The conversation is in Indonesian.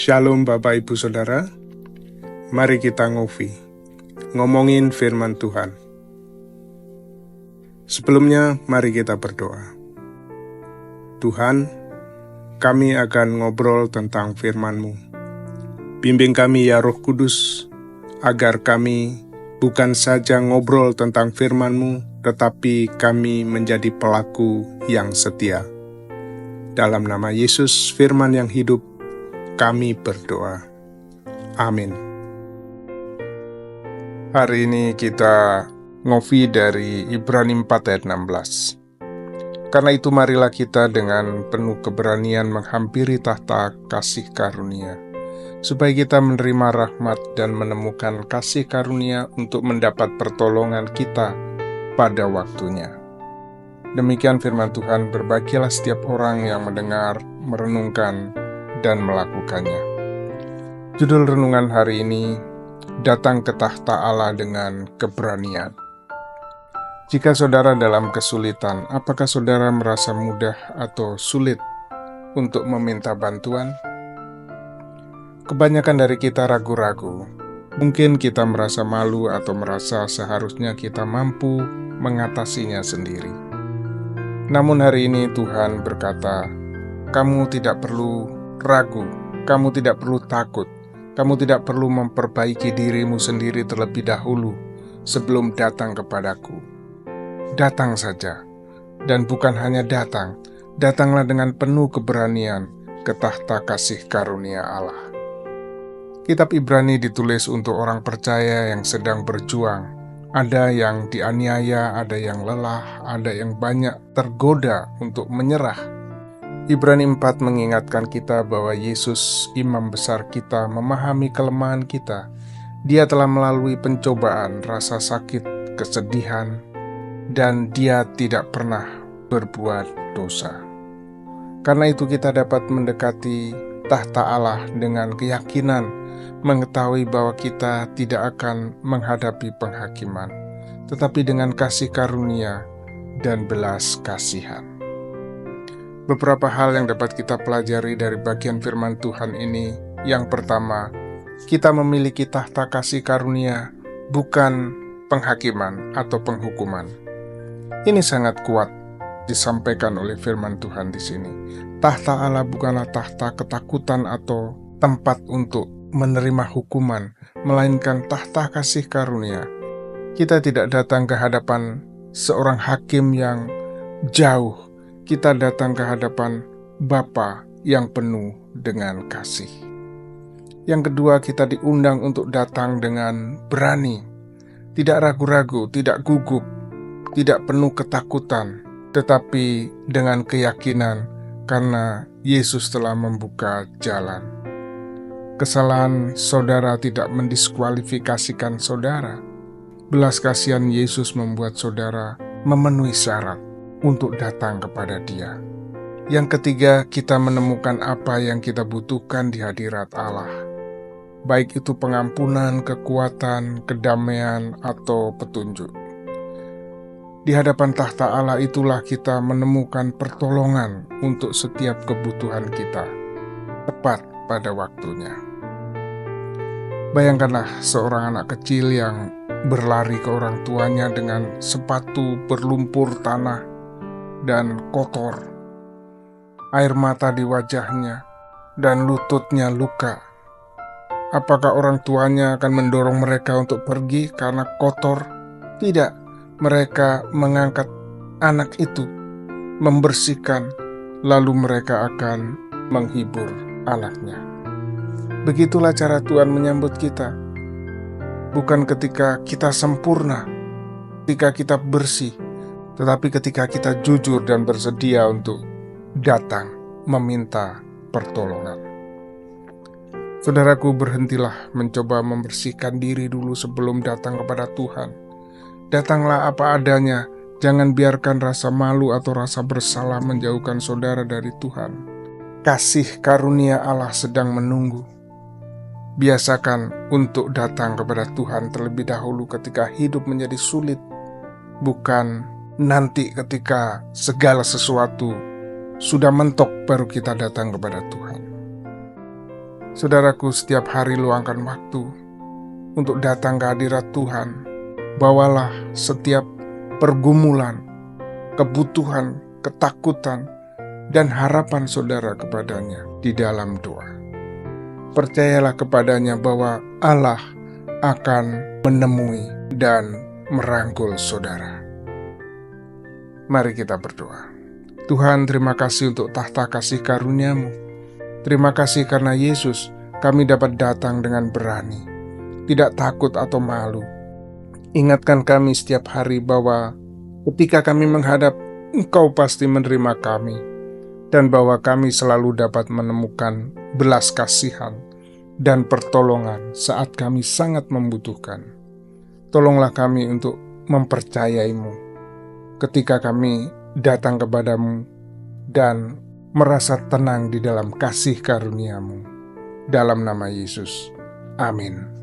Shalom Bapak Ibu Saudara, mari kita ngomongin firman Tuhan. Sebelumnya mari kita berdoa. Tuhan, kami akan ngobrol tentang firman-Mu. Bimbing kami ya Roh Kudus, agar kami bukan saja ngobrol tentang firman-Mu, tetapi kami menjadi pelaku yang setia. Dalam nama Yesus, firman yang hidup, kami berdoa. Amin. Hari ini kita ngopi dari Ibrani 4 ayat 16. Karena itu marilah kita dengan penuh keberanian menghampiri tahta kasih karunia, supaya kita menerima rahmat dan menemukan kasih karunia untuk mendapat pertolongan kita pada waktunya. Demikian firman Tuhan, berbahagialah setiap orang yang mendengar, merenungkan, dan melakukannya. Judul renungan hari ini, datang ke tahta Allah dengan keberanian. Jika saudara dalam kesulitan, apakah saudara merasa mudah atau sulit untuk meminta bantuan? Kebanyakan dari kita ragu-ragu. Mungkin kita merasa malu atau merasa seharusnya kita mampu mengatasinya sendiri. Namun hari ini Tuhan berkata, kamu tidak perlu ragu, kamu tidak perlu takut, kamu tidak perlu memperbaiki dirimu sendiri terlebih dahulu sebelum datang kepadaku. Datang saja, dan bukan hanya datang, datanglah dengan penuh keberanian ke tahta kasih karunia Allah. Kitab Ibrani ditulis untuk orang percaya yang sedang berjuang. Ada yang dianiaya, ada yang lelah, ada yang banyak tergoda untuk menyerah. Ibrani 4 mengingatkan kita bahwa Yesus, imam besar kita, memahami kelemahan kita. Dia telah melalui pencobaan, rasa sakit, kesedihan, dan dia tidak pernah berbuat dosa. Karena itu kita dapat mendekati tahta Allah dengan keyakinan, mengetahui bahwa kita tidak akan menghadapi penghakiman, tetapi dengan kasih karunia dan belas kasihan. Beberapa hal yang dapat kita pelajari dari bagian firman Tuhan ini. Yang pertama, kita memiliki tahta kasih karunia, bukan penghakiman atau penghukuman. Ini sangat kuat disampaikan oleh firman Tuhan di sini. Tahta Allah bukanlah tahta ketakutan atau tempat untuk menerima hukuman, melainkan tahta kasih karunia. Kita tidak datang ke hadapan seorang hakim yang jauh. Kita datang ke hadapan Bapa yang penuh dengan kasih. Yang kedua, kita diundang untuk datang dengan berani, tidak ragu-ragu, tidak gugup, tidak penuh ketakutan, tetapi dengan keyakinan karena Yesus telah membuka jalan. Kesalahan saudara tidak mendiskualifikasikan saudara. Belas kasihan Yesus membuat saudara memenuhi syarat untuk datang kepada Dia. Yang ketiga, kita menemukan apa yang kita butuhkan di hadirat Allah. Baik itu pengampunan, kekuatan, kedamaian, atau petunjuk. Di hadapan tahta Allah itulah kita menemukan pertolongan untuk setiap kebutuhan kita, tepat pada waktunya. Bayangkanlah seorang anak kecil yang berlari ke orang tuanya dengan sepatu berlumpur tanah dan kotor, air mata di wajahnya, dan lututnya luka. Apakah orang tuanya akan mendorong mereka untuk pergi karena kotor? Tidak, mereka mengangkat anak itu, membersihkan, lalu mereka akan menghibur anaknya. Begitulah cara Tuhan menyambut kita. Bukan ketika kita sempurna, ketika kita bersih, tetapi ketika kita jujur dan bersedia untuk datang meminta pertolongan. Saudaraku, berhentilah mencoba membersihkan diri dulu sebelum datang kepada Tuhan. Datanglah apa adanya, jangan biarkan rasa malu atau rasa bersalah menjauhkan saudara dari Tuhan. Kasih karunia Allah sedang menunggu. Biasakan untuk datang kepada Tuhan terlebih dahulu ketika hidup menjadi sulit, bukan nanti ketika segala sesuatu sudah mentok baru kita datang kepada Tuhan. Saudaraku, setiap hari luangkan waktu untuk datang ke hadirat Tuhan. Bawalah setiap pergumulan, kebutuhan, ketakutan, dan harapan saudara kepadanya di dalam doa. Percayalah kepadanya bahwa Allah akan menemui dan merangkul saudara. Mari kita berdoa. Tuhan, terima kasih untuk tahta kasih karunia-Mu. Terima kasih karena Yesus, kami dapat datang dengan berani, tidak takut atau malu. Ingatkan kami setiap hari bahwa ketika kami menghadap, Engkau pasti menerima kami, dan bahwa kami selalu dapat menemukan belas kasihan dan pertolongan saat kami sangat membutuhkan. Tolonglah kami untuk mempercayai-Mu ketika kami datang kepadamu dan merasa tenang di dalam kasih karunia-Mu. Dalam nama Yesus. Amin.